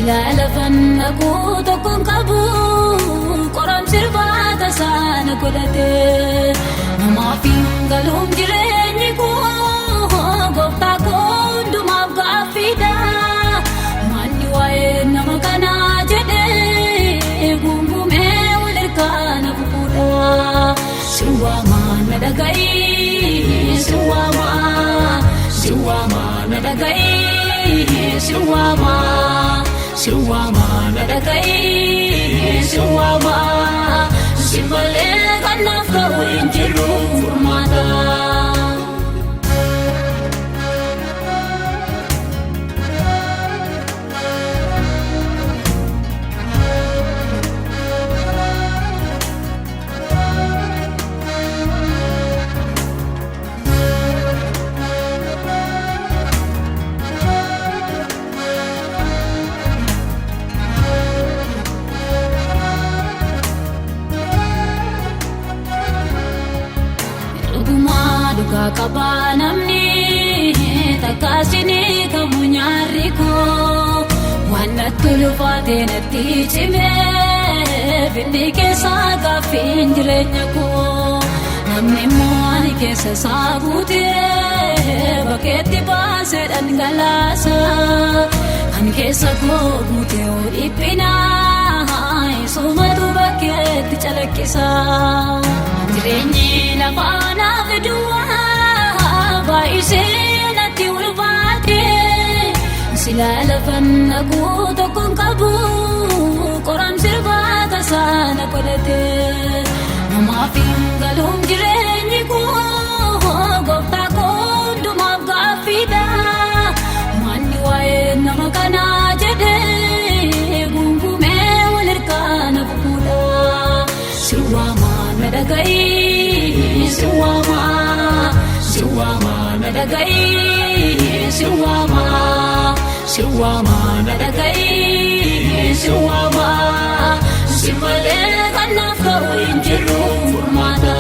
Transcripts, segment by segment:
Silalafan aku tokkon qabu qoram sirbata sana godhate namaafin galum jireenyi koo gooftaa koo hundumaaf gaaffidha manni waa'ee nama kanaa jedhee gungumee wal hirkaana fufuudha siwaamaa na dhaga'i siwaamaa na dhaga'i siwaamaa na dhaga'i siwaamaa simbalee kanaaf ta'u hin jiru furmaata. Kakaba namni takasini kamu nyari ko wana tulufate natti chime bindi kesa gafin jirenya ko namni moani kesa sabute baketi base dan galasa kan kesa ko bute uripina sumatu baketi chalakisa jirenyi lafana kedua baisee natti ulfaate silalafan aku tokkon qabu qoram sirbata sana godhate namaafin galum jireenyi koo gooftaa koo hundumaaf gaaffidha manni waa'ee nama kanaa jedhee gungumee wal hirkaana fufuudha siwaamaa na dhaga'i siwaamaa na dhaga'i siwaamaa na dhaga'i siwaamaa simbalee kanaaf ta'u hin jiru furmaata.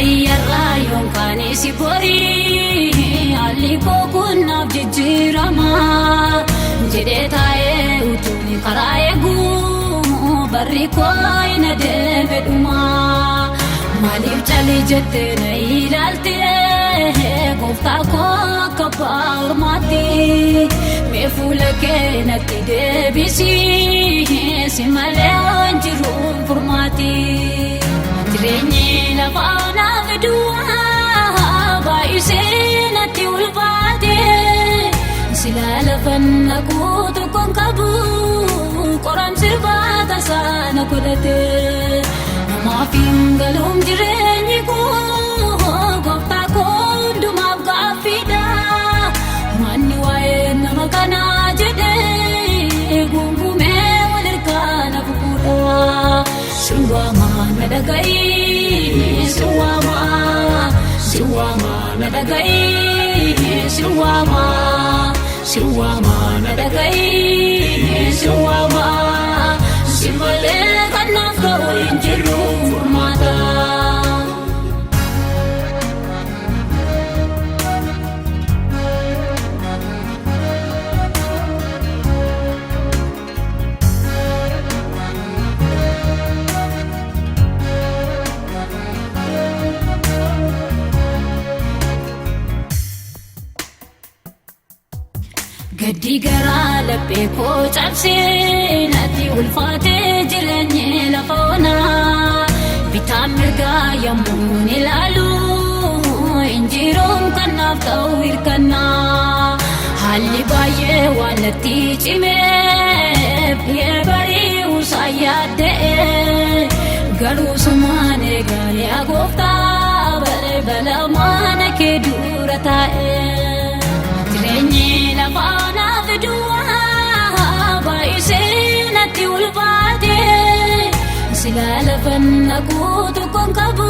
Yarrayon kani si bori ali ko kunab jijirama jede tae utuni karaye gu barri ko ina debeduma malif chali jette na ilalte gofta ko kabar mati me fulake na debisi simale anjiru furmati jirenyi lafana kedua baisee natti ulfaate silalafan aku tokkon qabu qoram sirbata sana godhate namaafin galum jireenyi koo gooftaa koo hundumaaf gaaffidha manni waa'ee nama kanaa jedhee gungumee wal hirkaana fufuudha siwaamaa na dhaga'i siwaamaa na dhaga'i siwaamaa na dhaga'i siwaamaa simbalee kanaaf ta'u hin jiru furmaata. Gaddi garaa laphee koo cabsee natti ulfaatee jireenyi lafa onaa bitaan mirgaa yommuun ilaalu injiruun kanaaf ta'u hirkannaa haalli baay'ee waan natti cimee biyya barii usaa yaadda'ee garuu sumaan eegalee gooftaa balee balamaan kee dura taa'ee jireenyi lafa onaa fiduu baay'isee natti silaalafan naquutu kon qabu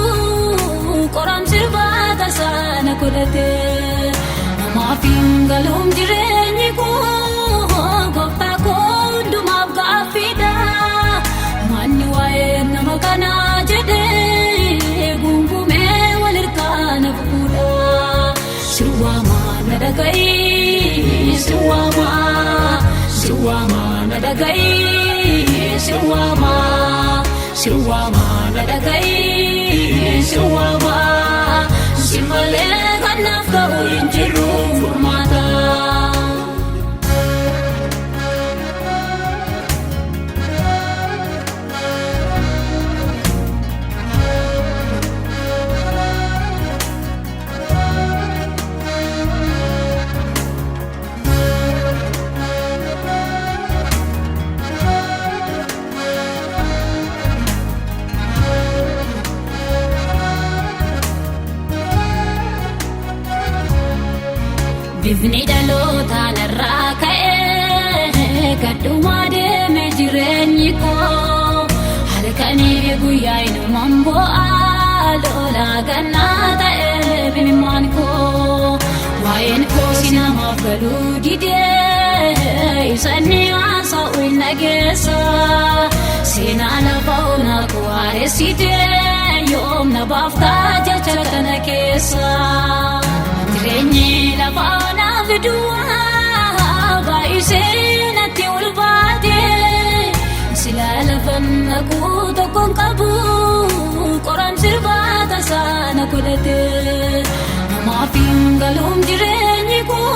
qoram sirbata sana kodate namaafin galum jireenyi koo gooftaa koo hundumaaf gaaffidha manni waa'ee nama kanaa jedhee gungume walirkaana fuudha siwama nadagai siwama nadagai siwama nadagai siwama simale kanaf ta'u injiru furmaata bifni dhalootaan irraa ka'ee gadhumaa deeme jireenyi koo halkanii guyyaa inumaan bu'aa lolaa gannaa ta'ee mimmaan koo waa'een koo si namaaf galuu didee ibsanni haasa'u hin dhageessa seenaa lafa onaa koo haaresitee yoom na baaftaa jecha kana keessa jireenyi lafa onaa fiduwaa baay'isee natti ulfaate silaalafan naquutu kon qabu qoram sirbata sana kodate namaafin galum jireenyi koo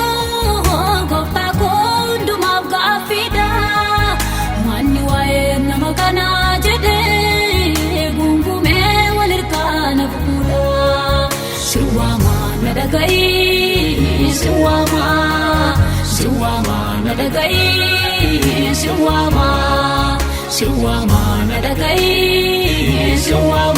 gooftaa koo hundumaaf gaaffidha manni waa'ee nama kanaa jedhee gungume walirkaana fuudha siwama nadagai siwama nadagai siwama nadagai siwama